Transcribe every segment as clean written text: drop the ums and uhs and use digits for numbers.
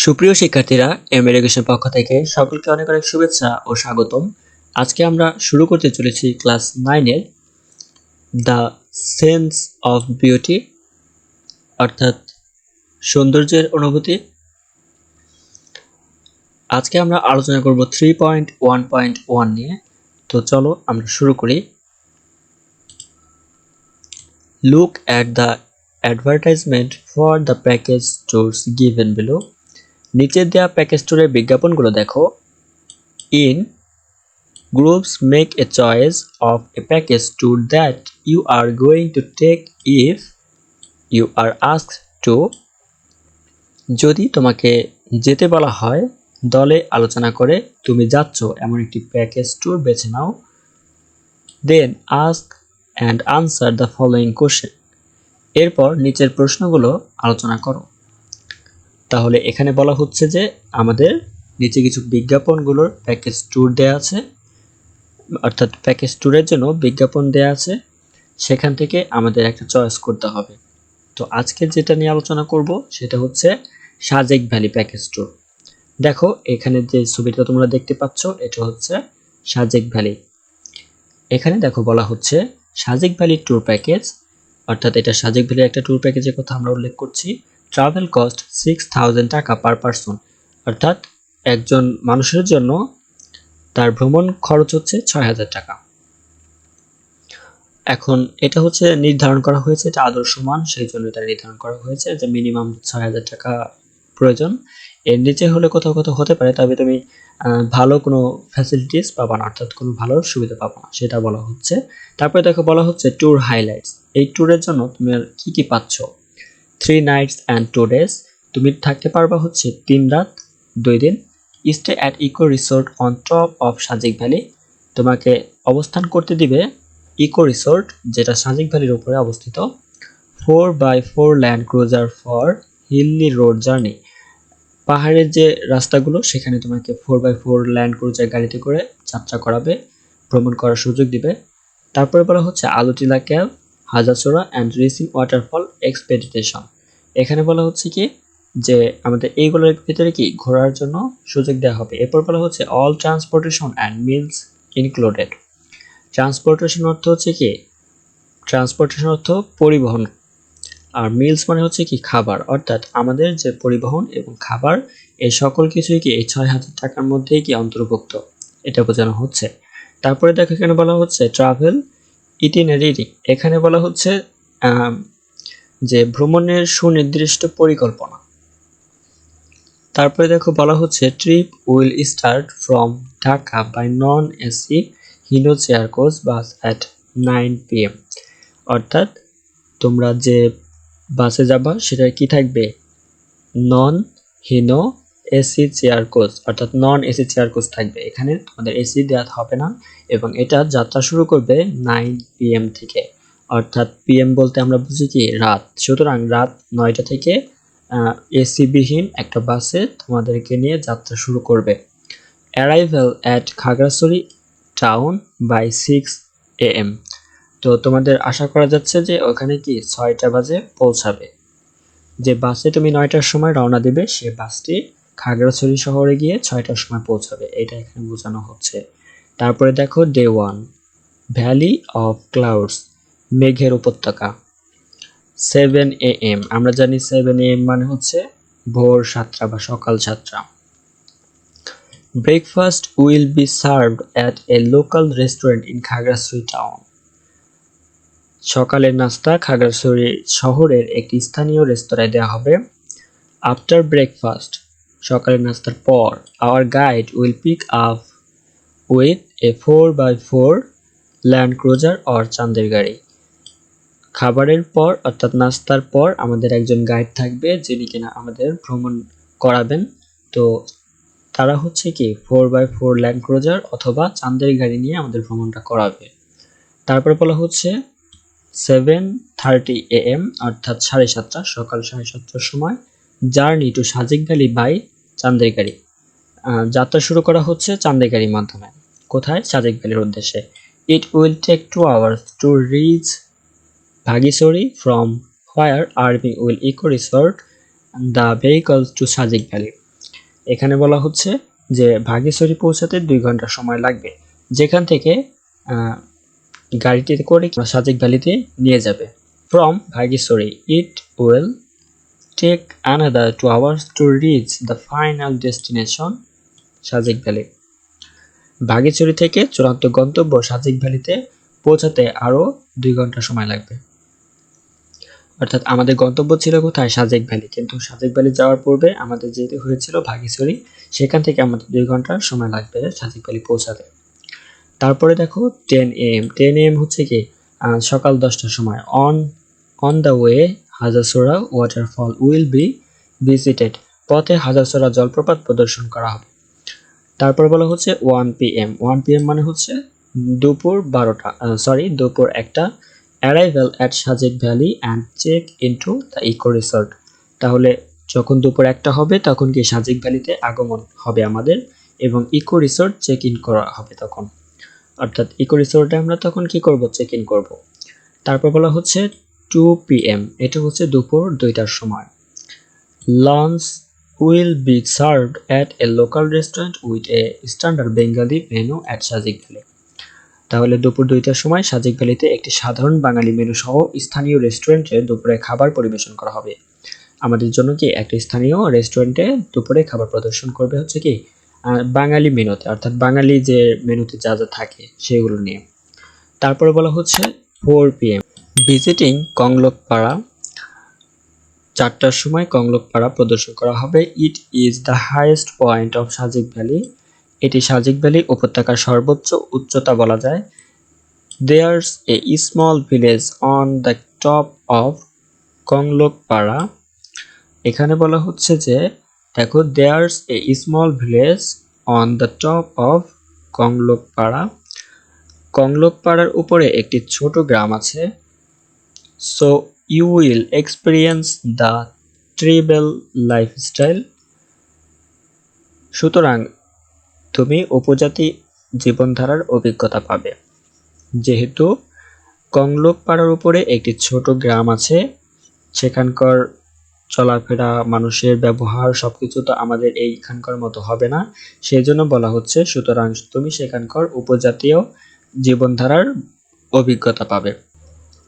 সুপ্রিয় শিক্ষার্থীরা, এডুকেশন পক্ষ থেকে সকলকে অনেক অনেক শুভেচ্ছা ও স্বাগতম। আজকে আমরা শুরু করতে চলেছি ক্লাস 9 এর দ্য সেন্স অফ বিউটি অর্থাৎ সৌন্দর্যের অনুভূতি। আজকে আমরা আলোচনা করব 3.1.1 নিয়ে। তো চলো আমরা শুরু করি। Look at the advertisement for the package tours given below. নিচে দেওয়া প্যাকেজ ট্যুরের বিজ্ঞাপনগুলো দেখো। In groups, make a choice of a package tour that you are going to take if you are asked to. যদি তোমাকে যেতে বলা হয়, দলে আলোচনা করে তুমি যাচ্ছ এমন একটি প্যাকেজ ট্যুর বেছে নাও। Then ask and answer the following question. এরপর নিচের প্রশ্নগুলো আলোচনা করো। তাহলে এখানে বলা হচ্ছে যে আমাদের নিচে কিছু বিজ্ঞাপনগুলোর প্যাকেজ ট্যুর দেয়া আছে, অর্থাৎ প্যাকেজ ট্যুরের জন্য বিজ্ঞাপন দেয়া আছে, সেখান থেকে আমাদের একটা চয়েস করতে হবে। তো আজকে যেটা নিয়ে আলোচনা করব সেটা হচ্ছে সাজেক ভ্যালি প্যাকেজ ট্যুর। দেখো এখানে যে ছবিটা তোমরা দেখতে পাচ্ছ এটা হচ্ছে সাজেক ভ্যালি। এখানে দেখো বলা হচ্ছে সাজেক ভ্যালি ট্যুর প্যাকেজ, অর্থাৎ এটা সাজেক ভ্যালি একটা ট্যুর প্যাকেজের কথা আমরা উল্লেখ করছি। ট্রাভেল কস্ট 6000 টাকা পার পারসন, অর্থাৎ একজন মানুষের জন্য তার ভ্রমণ খরচ হচ্ছে 6000 টাকা। এখন এটা হচ্ছে নির্ধারণ করা হয়েছে, এটা আদর্শ মান, সেই জন্য এটা নির্ধারণ করা হয়েছে যে মিনিমাম 6000 টাকা প্রয়োজন। এর নিচে হলে কোথাও কোথাও হতে পারে, তবে তুমি ভালো কোনো ফ্যাসিলিটিস পাবা না, অর্থাৎ কোনো ভালো সুবিধা পাবা না, সেটা বলা হচ্ছে। তারপরে দেখো বলা হচ্ছে ট্যুর হাইলাইটস। এই ট্যুরের জন্য তুমি আর কি পাচ্ছ। 3 nights and 2 days, তুমি থাকতে পারবা হচ্ছে 3 রাত 2 দিন। Stay at eco resort on top of Sajek valley, তোমাকে অবস্থান করতে দিবে ইকো রিসোর্ট যেটা সাজেক ভ্যালির উপরে অবস্থিত। 4x4 land cruiser for hilly road journey, পাহাড়ের যে রাস্তাগুলো সেখানে তোমাকে 4x4 ল্যান্ড ক্রুজার গাড়িতে করে যাত্রা করাবে, ভ্রমণ করার সুযোগ দিবে। তারপরে বলা হচ্ছে আলুটিলা ক্যাভ, হাজারচোরা অ্যান্ড রিসিং ওয়াটারফল এক্সপেডিটেশন। এখানে বলা হচ্ছে কি যে আমাদের এইগুলোর ভিতরে কি ঘোরার জন্য সুযোগ দেওয়া হবে। এরপর বলা হচ্ছে all transportation and meals included. Transportation অর্থ হচ্ছে কি, ট্রান্সপোর্টেশন অর্থ পরিবহন, আর মিলস মানে হচ্ছে কি খাবার, অর্থাৎ আমাদের যে পরিবহন এবং খাবার এই সকল কিছুই কি এই 6000 টাকার মধ্যেই কি অন্তর্ভুক্ত, এটা বোঝানো হচ্ছে। তারপরে দেখো এখানে বলা হচ্ছে ট্রাভেল ইটিনারি, এখানে বলা হচ্ছে যে ভ্রমণের সুনির্দিষ্ট পরিকল্পনা। তারপরে দেখো বলা হচ্ছে trip will start from Dhaka by non AC Hino chair coach bus at 9 PM, অর্থাৎ তোমরা যে বাসে যাবা সেটা কি থাকবে, নন হিনো এসি চেয়ার কোচ, অর্থাৎ নন এসি চেয়ার কোচ থাকবে। এখানে তোমাদের এসি দেওয়া হবে না এবং এটা যাত্রা শুরু করবে 9 PM থেকে, অর্থাৎ পিএম বলতে আমরা বুঝি কি রাত। সুতরাং রাত 9টা থেকে এসি বিহীন একটা বাসে তোমাদেরকে নিয়ে যাত্রা শুরু করবে। Arrival at Khagrachari town by 6 AM, তো তোমাদের আশা করা যাচ্ছে যে ওখানে কি 6টা বাজে পৌঁছাবে। যে বাসে তুমি 9টার সময় রওনা দিবে সে বাসটি খাগড়াছড়ি শহরে গিয়ে 6টার সময় পৌঁছাবে, এটা এখানে বোঝানো হচ্ছে। তারপরে দেখো ডে 1 ভ্যালি অফ ক্লাউডস, মেঘের উপত্যকা 7 AM, আমরা জানি 7 AM মানে হচ্ছে ভোর 7টা বা সকাল 7টা। Breakfast will be served at a local restaurant in Khagrachari town, সকালের নাস্তা খাগড়াছড়ি শহরের একটি স্থানীয় রেস্তোরাঁয় দেওয়া হবে। আফটার ব্রেকফাস্ট, সকালের নাস্তার পর, our guide will pick up with a 4x4 land cruiser or চাঁদের গাড়ি, খাবারের পর অর্থাৎ নাস্তার পর আমাদের একজন গাইড থাকবে যিনি কিনা আমাদের ভ্রমণ করাবেন। তো তারা হচ্ছে কি 4x4 ল্যান্ড ক্রুজার অথবা চাঁদের গাড়ি নিয়ে আমাদের ভ্রমণটা করাবে। তারপর বলা হচ্ছে 7:30 AM, অর্থাৎ 7:30, সকাল 7:30টার সময় journey to Sajek valley by চাঁদের গাড়ি, যাত্রা শুরু করা হচ্ছে চাঁদের গাড়ির মাধ্যমে। কোথায়, সাজেক ভ্যালির উদ্দেশ্যে। It will take 2 hours to reach ভাগীছড়ি from where army will eco resort the vehicles to Sajek valley, এখানে বলা হচ্ছে যে ভাগেশ্বরী পৌঁছাতে 2 ঘন্টা সময় লাগবে, যেখান থেকে গাড়িটিতে করে সাজেক ভ্যালিতে নিয়ে যাবে। From Bhageshwari it will take another 2 hours to reach the final destination Sajek valley. Bhageshwari থেকে চূড়ান্ত গন্তব্য সাজেক ভ্যালিতে পৌঁছাতে আরো 2 ঘন্টা সময় লাগবে। অর্থাৎ আমাদের গন্তব্য ছিল কোথায়? সাজেক ভ্যালি, কিন্তু সাজেক ভ্যালি যাওয়ার পূর্বে আমাদের যেতে হয়েছিল ভাগেশ্বরী, সেখান থেকে আমাদের 2 ঘন্টা সময় লাগবে সাজেক ভ্যালি পৌঁছাতে। তারপরে দেখো 10 AM। 10 AM হচ্ছে কি সকাল 10টার সময়। On the way Hazarsora waterfall will be visited. পথে হাজারসোরা জলপ্রপাত প্রদর্শন করা হবে। তারপর বলা হচ্ছে 1 PM। 1 PM মানে হচ্ছে দুপুর 1টা। Arrival at Sajek valley and check into the eco resort. তাহলে যখন দুপুর 1টা হবে তখন কি সাজেক ভ্যালিতে আগমন হবে আমাদের, এবং ইকো রিসর্ট চেক ইন করা হবে তখন। অর্থাৎ ইকো রিসর্টে আমরা তখন কি করব? চেক ইন করব। তারপর বলা হচ্ছে 2 PM। এটা হচ্ছে দুপুর 2টার সময়। Lunch will be served at a local restaurant with a standard Bengali menu at Sajek valley. তাহলে দুপুর 2টার সময় সাজেক ভ্যালিতে একটি সাধারণ বাঙালি মেনু সহ স্থানীয় রেস্টুরেন্টে দুপুরে খাবার পরিবেশন করা হবে। আমাদের জন্য কি একটা স্থানীয় রেস্টুরেন্টে দুপুরে খাবার প্রদর্শন করবে হচ্ছে কি বাঙালি মেনুতে, অর্থাৎ বাঙালি যে মেনুতে যা যা থাকে সেগুলো নিয়ে। তারপরে বলা হচ্ছে 4 PM ভিজিটিং কংলকপাড়া। 4টার সময় কংলকপাড়া প্রদর্শন করা হবে। It is the highest point of Sajek valley. এটি সাজেক ভ্যালি উপত্যকার সর্বোচ্চ উচ্চতা বলা যায়। There's a small village on the top of Konglakpara. এখানে বলা হচ্ছে যে দেখো there's a small village on the top of Konglakpara. কংলকপাড়ার উপরে একটি ছোট গ্রাম আছে। So you will experience the tribal lifestyle. সুতরাং তুমি উপজাতি জীবনধারার অভিজ্ঞতা পাবে। যেহেতু কংলকপাড়ার উপরে একটি ছোট গ্রাম আছে, সেখানকার চলাফেরা, মানুষের ব্যবহার সবকিছু তো আমাদের এইখানকার মতো হবে না, সেই জন্য বলা হচ্ছে সুতরাং তুমি সেখানকার উপজাতীয় জীবনধারার অভিজ্ঞতা পাবে।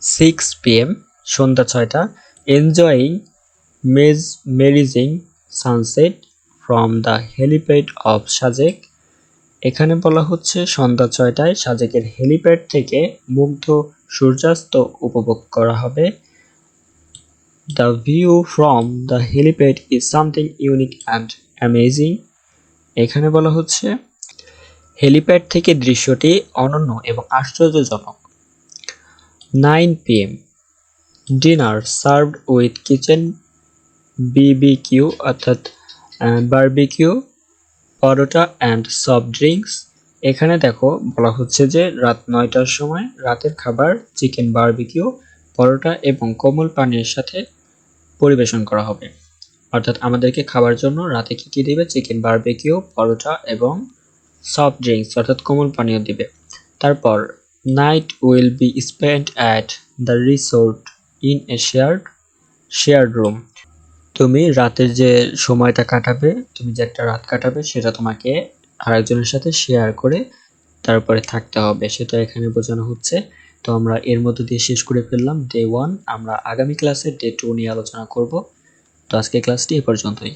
6 PM সন্ধ্যা 6টা enjoying mesmerising sunset from the helipad of Sajek. এখানে বলা হচ্ছে সন্ধ্যা 6টায় সাজেকের হেলিপ্যাড থেকে মুগ্ধ সূর্যাস্ত উপভোগ করা হবে। The view from the helipad is something unique and amazing. এখানে বলা হচ্ছে হেলিপ্যাড থেকে দৃশ্যটি অনন্য এবং আশ্চর্যজনক। 9 PM dinner served with kitchen BBQ অর্থাৎ barbecue, paratha and soft drinks. এখানে দেখো বলা হচ্ছে যে রাত 9টার সময় রাতের খাবার চিকেন বারবিকিউ, পরোটা এবং কোমল পানীয়ের সাথে পরিবেশন করা হবে। অর্থাৎ আমাদেরকে খাবার জন্য রাতে কি কি দিবে? চিকেন বারবিকিউ, পরোটা এবং সফট ড্রিঙ্কস অর্থাৎ কোমল পানীয় দিবে। তারপর night will be spent at the resort in a shared room. তুমি রাতের যে সময়টা কাটাবে, তুমি যে একটা রাত কাটাবে, সেটা তোমাকে আরেকজনের সাথে শেয়ার করে তারপরে থাকতে হবে, সেটা এখানে বোঝানো হচ্ছে। তো আমরা এর মধ্যে দিয়ে শেষ করে ফেললাম ডে 1। আমরা আগামী ক্লাসে ডে 2 নিয়ে আলোচনা করব। তো আজকে ক্লাসটি এ পর্যন্তই।